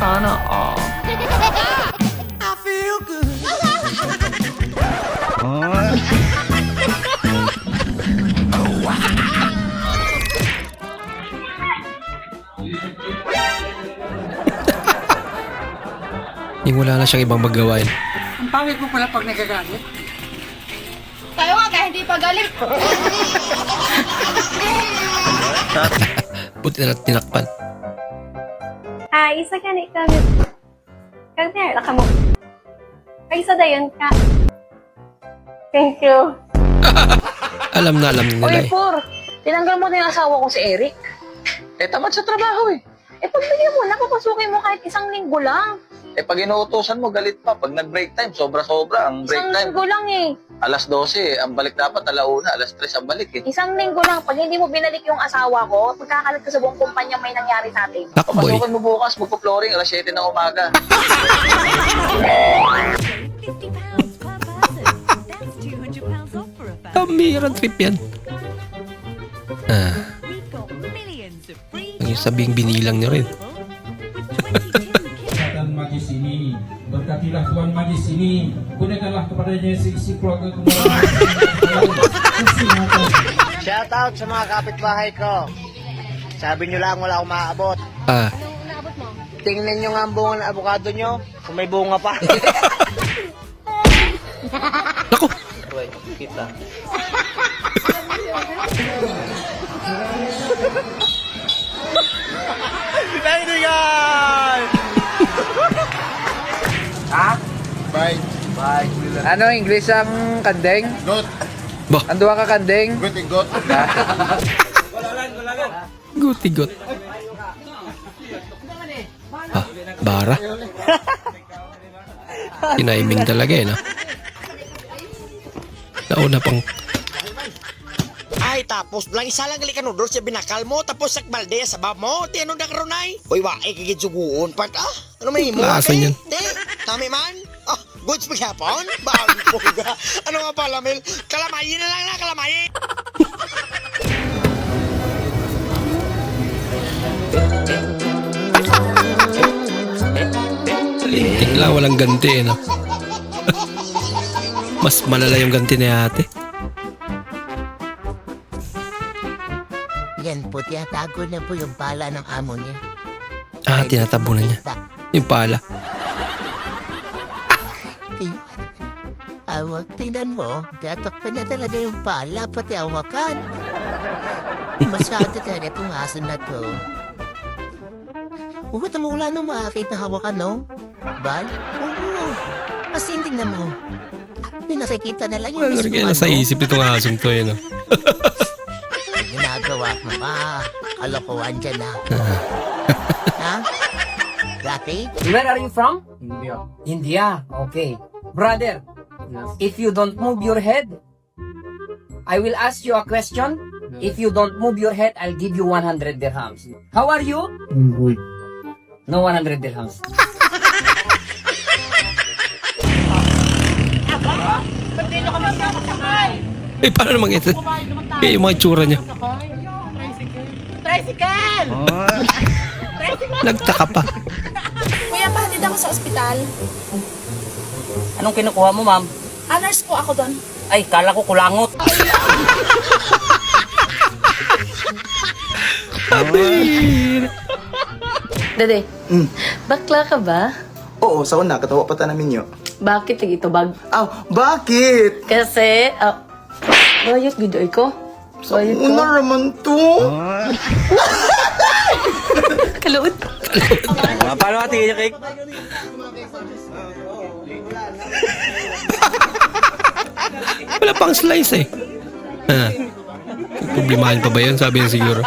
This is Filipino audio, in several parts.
Sana all. I feel good. Yung wala na siyang ibang magawain. Ang pangit mo pala pag nagagalit. Tayo nga kaya hindi pa galit. Buti na tinakpan. Isa ka ni kami. Kami na ka mo. Isa dayon ka. Thank you. Alam na nila Oy, eh. Por, tinanggal mo na yung asawa ko si Eric. Eh, tamad sa trabaho eh. Eh, pagbigyan mo na, papasukin mo kahit isang linggo lang. Eh, pag inuutosan mo, galit pa. Pag nag-break time, sobra-sobra. Ang break Isang time, linggo lang eh. alas 12, ang balik dapat, alauna, alas 3 ang balik eh. Isang linggo lang. Pag hindi mo binalik yung asawa ko, pagkakalat ko sa buong kumpanya may nangyari sa atin. Takboy. Papasukin mo bukas, magpo-flooring, alas 7 ng umaga. £50 per person. That's £200 off for a family. Kamirang trip yan. We've got millions of free Yung sabing binilang niyo rin. Kesehatan majlis ini, berkatilah Tuhan majlis ini, gunakanlah kepadanya seisi keluarga kemurahan. Shout out sa mga kapitbahay ko. Sabi nyo lang wala akong maaabot. Tingnan nyo nga ang bunga ng abukado nyo, kung may bunga pa. Naku! Kita. Ano English ang kandeng? Got, Bah, Ando ka kandeng? got. guti-gut. Ah, bara. Tinaiming talaga eh, no? Nauna pang... Ay, tapos lang isa lang gali ka nudor sa binakal mo, tapos sakbalde sa bab mo, ti ano na karonay? Uy, wa, kagid suguon, pat, ano may mo? Lasan yan. Tami man? Goods maghapon? Bawal po ga. Ano nga pala, Mel? Kalamayin na lang na, kalamayin! Lintik lang, walang ganti eh, no? Mas malala yung ganti ni ate. Yan po, tinatago na po yung pala ng amo niya. Ah, tinatabunan niya. Yung pala. Awag, tingnan mo, tatakpan na talaga yung pala, pati awakan. Masyado talaga itong aso na to. Huwag mo wala nung makakita na hawakan, no? Bal? Oo. Kasi tingnan mo. Pinakikita na lang yung Ano mismo rin kaya nasa isip itong asong to eh, no? ginagawa mo pa. Kalokohan dyan, ha? Ha? Dati? Where are you from? India. India? Okay. Brother, if you don't move your head, I will ask you a question. If you don't move your head, I'll give you 100 dirhams. How are you? Good. No 100 dirhams. Eh, paano naman ito? Eh, yung mga itsura niya. Tricycle! Nagtaka pa. Kuya, pahatid ako sa ospital. Anong kinukuha mo, ma'am? Nurse po ako doon. Ay, kala ko kulangot. Abir! Dede, bakla ka ba? Oo, sa una, katawa pa ta namin nyo. Bakit ito bag? Aw, bakit? Kasi, bayot gidoy ko. Bayot ko. Una naman to. Kaluot. Paano ate yung cake? Wala pang slice eh. Ah. Problemahin pa ba yun? Sabi niya siguro.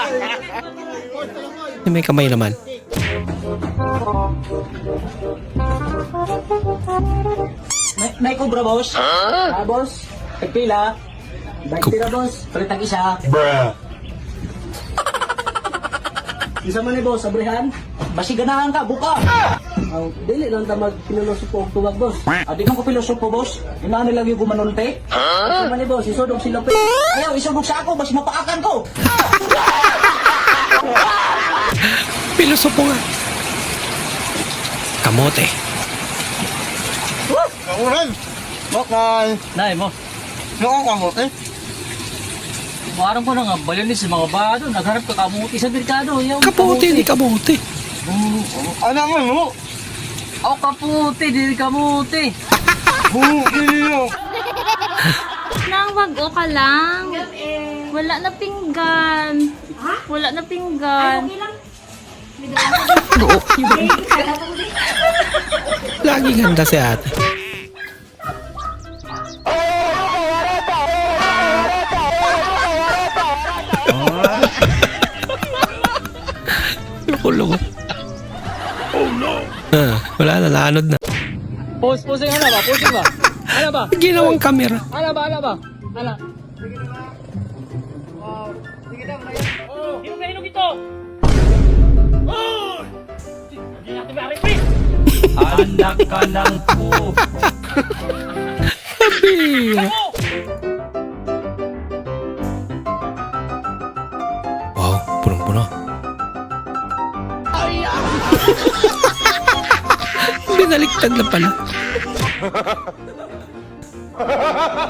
Eh, may kamay naman. May kubra, boss. Boss. Pila. Tira, boss. Palitag isa. Isa man ni boss, sabrihan. Basi ganahan ka, buka. Dili lang ta magpilosopo og tuwag, boss. Di man ko pilosopo, boss. Inaano lang yung gumanonte. Isa man ni boss, isudog sila pe. Ayaw, isudog sa ako, basi mapaakan ko. Pilosopo nga. Kamote. Nay mo. Parang ko na nga, balyan si mga bado, nagharap ka kamuti sa merkado. Kamote, hindi kamote. Ano nga mo? Ako kaputi, di kamuti. Nang wag-o ka lang. Wala na pinggan. Wala na pinggan. Laging handa si ate. Loko-loko. Oh no. Wala na, naanod na. Pusing ano ba? Pusing ba? Ano ba? Ginawang kamera. Ano ba? Ano ba? Ano? Hinog na hinog ito! Hindi natin ma-repeat! Anak ka ng po! Sabi. Wow, punong-puno. Binaliktad na pala.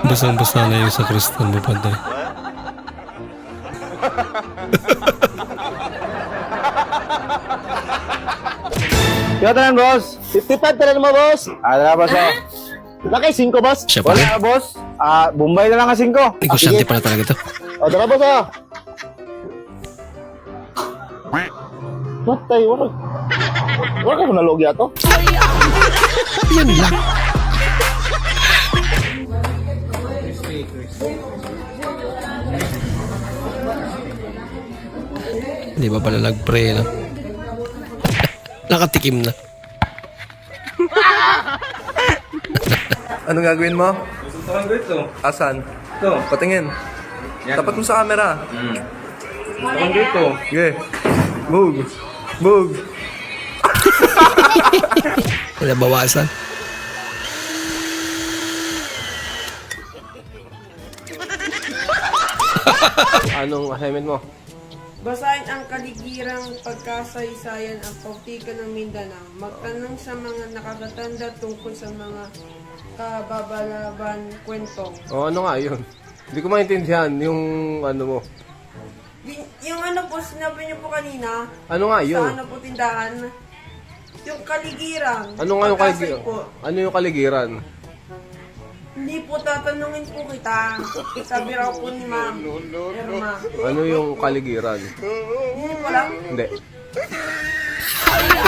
Basang-basa na yung sakristan mo, Padre. Kaya tanan, boss. 55 tanan mo, boss. Tara, boss. Laki, 5, boss. Siya pala. Wala, boss. Bombay na lang ang 5. Negosyante pala talaga to. O, tara, boss, What tayo? Wala ko nalogya to? Yan lang. Hindi ba pala nag-pray na? Nakatikim na. Anong gagawin mo? Asan? Ito. Patingin. Tapat mo sa camera. Dito. Okay. Bug. Bug. Nabawasan. Anong assignment mo? Basahin ang kaligirang pagkasaysayan ang pautikan ng Mindanao. Magtanong sa mga nakatatanda tungkol sa mga kababalaban kwento. O ano nga yun? Hindi ko maintindihan yung ano mo. Yung ano po, sinabi niyo po kanina, Ano nga yun? sa ano po tindahan, yung kaligiran. Ano nga yung pagkasay kaligiran? po. Ano yung kaligiran? Hindi po tatanungin po kita. Sabi raw po ni Ma'am Irma. Ano yung kaligiran? Hindi po lang. Hindi.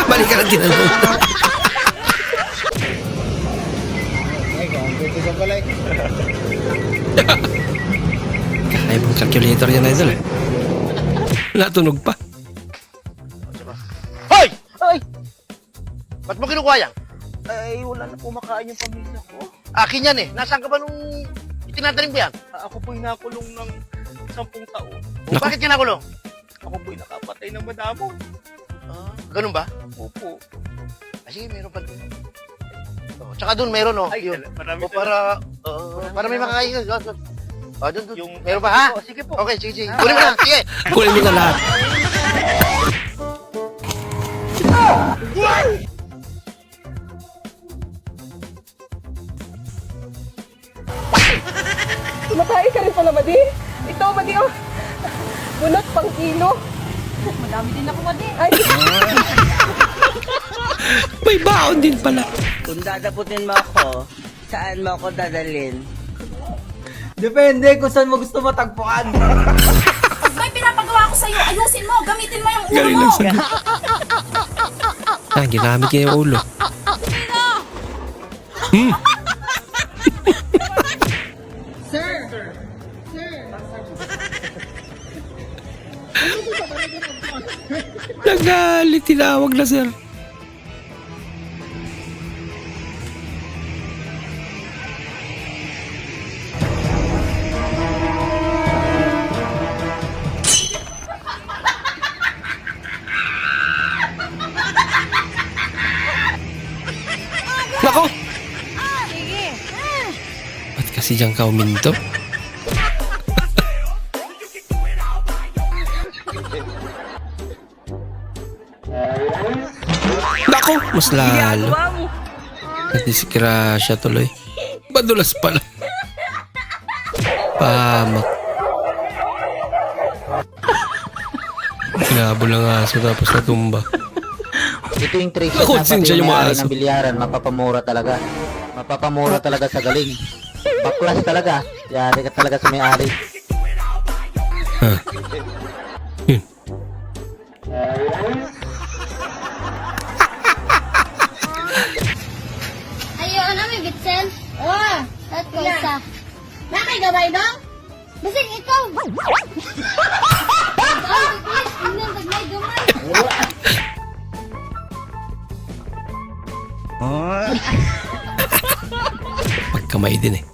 Balik ka lang tinanong. Kaya mong calculator yan, idol. Natunog pa. Hoy! Hoy! Ba't mo kinukuha yan? Ay, wala na kumakain yung pamilya ko. Akin yan eh. Nasaan ka ba nung itinatanim mo yan? Ako po'y nakulong ng 10 taon. Naku. Bakit ka nakulong? Ako po'y nakapatay ng madamo. Ganun ba? Opo. Sige, meron pa doon. Oh, tsaka doon meron, oh. Ay, Yun. marami O, para may makakain ka. Doon. Meron pa, ha? Sige po. Okay, sige. Kunin mo na. Sige. Kunin mo na lahat. Matay ka rin pala, Madi. Ito, Madi, oh. Bunot pang kilo. Madami din ako, Madi. Ay, May baon din pala. Kung dadaputin mo ako, saan mo ako dadalhin? Depende kung saan mo gusto matagpuan. Pag may pinapagawa ko sa'yo, ayusin mo, gamitin mo yung ulo Galing mo. lang sagot. Ginamit niya yung ulo. Nagalit, tinawag na sir. Nako! Ba't kasi dyan ka uminto? Nako! Nako, mas lalo. Natisikira siya tuloy. Madulas pala. Pamak. Hinabol ang aso tapos natumba. Ito yung trick Naku, sinsya yung mga aso. ng bilyaran, mapapamura talaga. Mapapamura talaga sa galing. Baklas talaga. Yari ka talaga sa may-ari. Huh. Yun. Ayo, ano may bitsen? Oh, at ko isa. Nakay gabay dong? Bising ikaw. Inan taglay gamay. Pagkamay din eh.